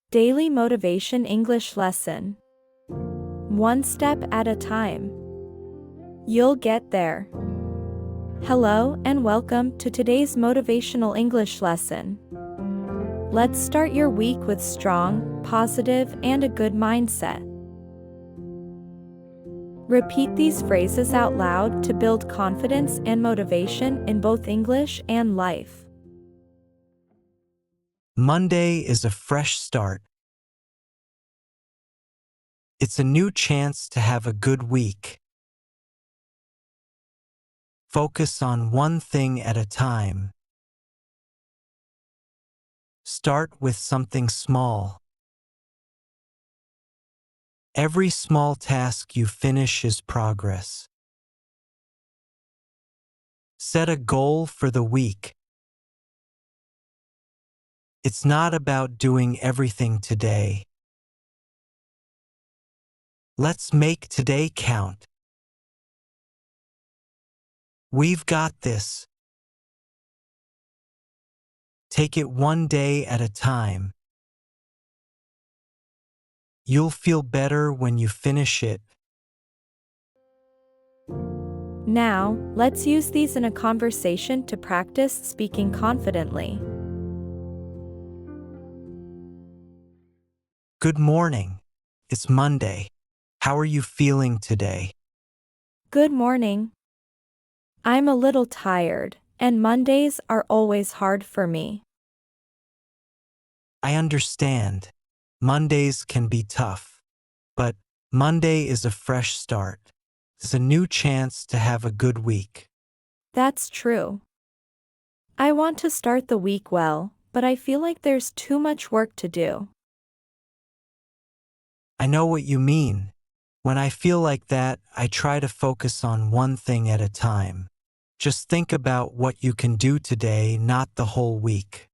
Daily Motivation English Lesson. One step at a time. You'll get there. Hello and welcome to today's motivational English lesson. Let's start your week with strong, positive, and a good mindset. Repeat these phrases out loud to build confidence and motivation in both English and life. Monday is a fresh start. It's a new chance to have a good week. Focus on one thing at a time. Start with something small. Every small task you finish is progress. Set a goal for the week. It's not about doing everything today. Let's make today count. We've got this. Take it one day at a time. You'll feel better when you finish it. Now, let's use these in a conversation to practice speaking confidently. Good morning. It's Monday. How are you feeling today? Good morning. I'm a little tired, and Mondays are always hard for me. I understand. Mondays can be tough. But Monday is a fresh start. It's a new chance to have a good week. That's true. I want to start the week well, but I feel like there's too much work to do. I know what you mean. When I feel like that, I try to focus on one thing at a time. Just think about what you can do today, not the whole week.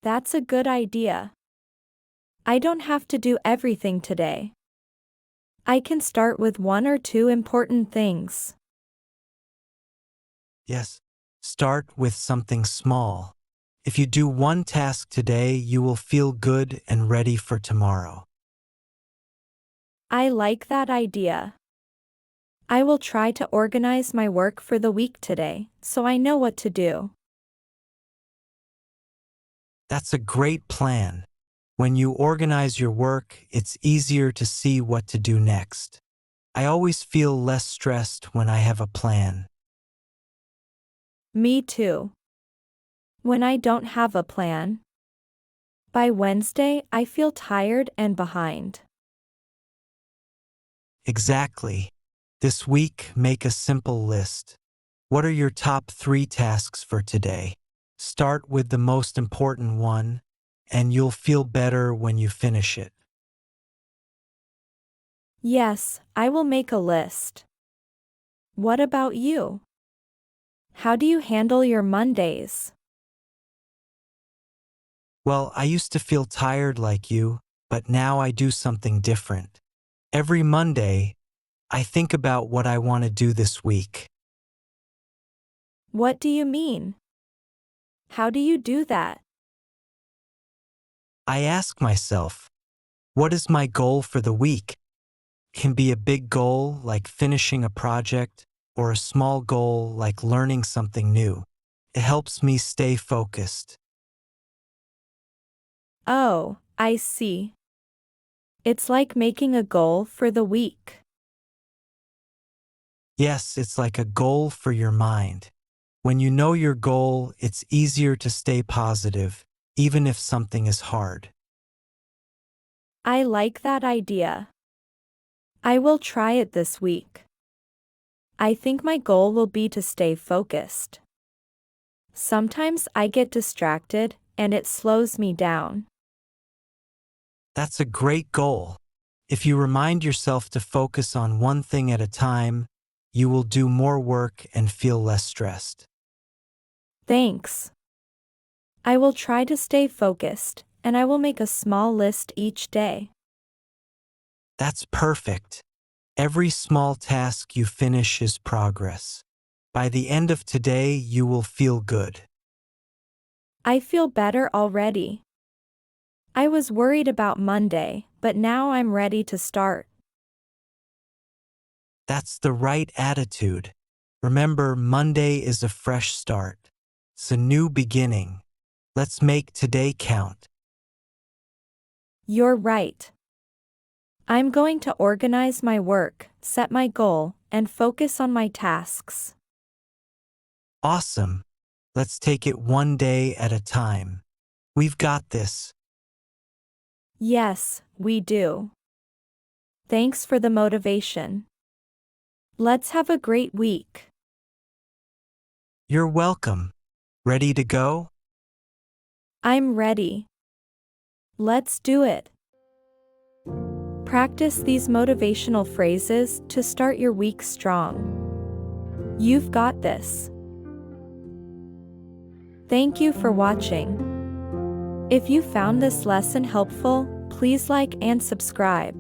That's a good idea. I don't have to do everything today. I can start with one or two important things. Yes, start with something small. If you do one task today, you will feel good and ready for tomorrow. I like that idea. I will try to organize my work for the week today, so I know what to do. That's a great plan. When you organize your work, it's easier to see what to do next. I always feel less stressed when I have a plan. Me too. When I don't have a plan, by Wednesday I feel tired and behind. Exactly. This week, make a simple list. What are your top 3 tasks for today? Start with the most important one, and you'll feel better when you finish it. Yes, I will make a list. What about you? How do you handle your Mondays? Well, I used to feel tired like you, but now I do something different. Every Monday, I think about what I want to do this week. What do you mean? How do you do that? I ask myself, what is my goal for the week? Can be a big goal like finishing a project or a small goal like learning something new. It helps me stay focused. Oh, I see. It's like making a goal for the week. Yes, it's like a goal for your mind. When you know your goal, it's easier to stay positive, even if something is hard. I like that idea. I will try it this week. I think my goal will be to stay focused. Sometimes I get distracted, and it slows me down. That's a great goal. If you remind yourself to focus on one thing at a time, you will do more work and feel less stressed. Thanks. I will try to stay focused, and I will make a small list each day. That's perfect. Every small task you finish is progress. By the end of today, you will feel good. I feel better already. I was worried about Monday, but now I'm ready to start. That's the right attitude. Remember, Monday is a fresh start. It's a new beginning. Let's make today count. You're right. I'm going to organize my work, set my goal, and focus on my tasks. Awesome. Let's take it one day at a time. We've got this. Yes, we do. Thanks for the motivation. Let's have a great week. You're welcome. Ready to go? I'm ready. Let's do it. Practice these motivational phrases to start your week strong. You've got this. Thank you for watching. If you found this lesson helpful, please like and subscribe.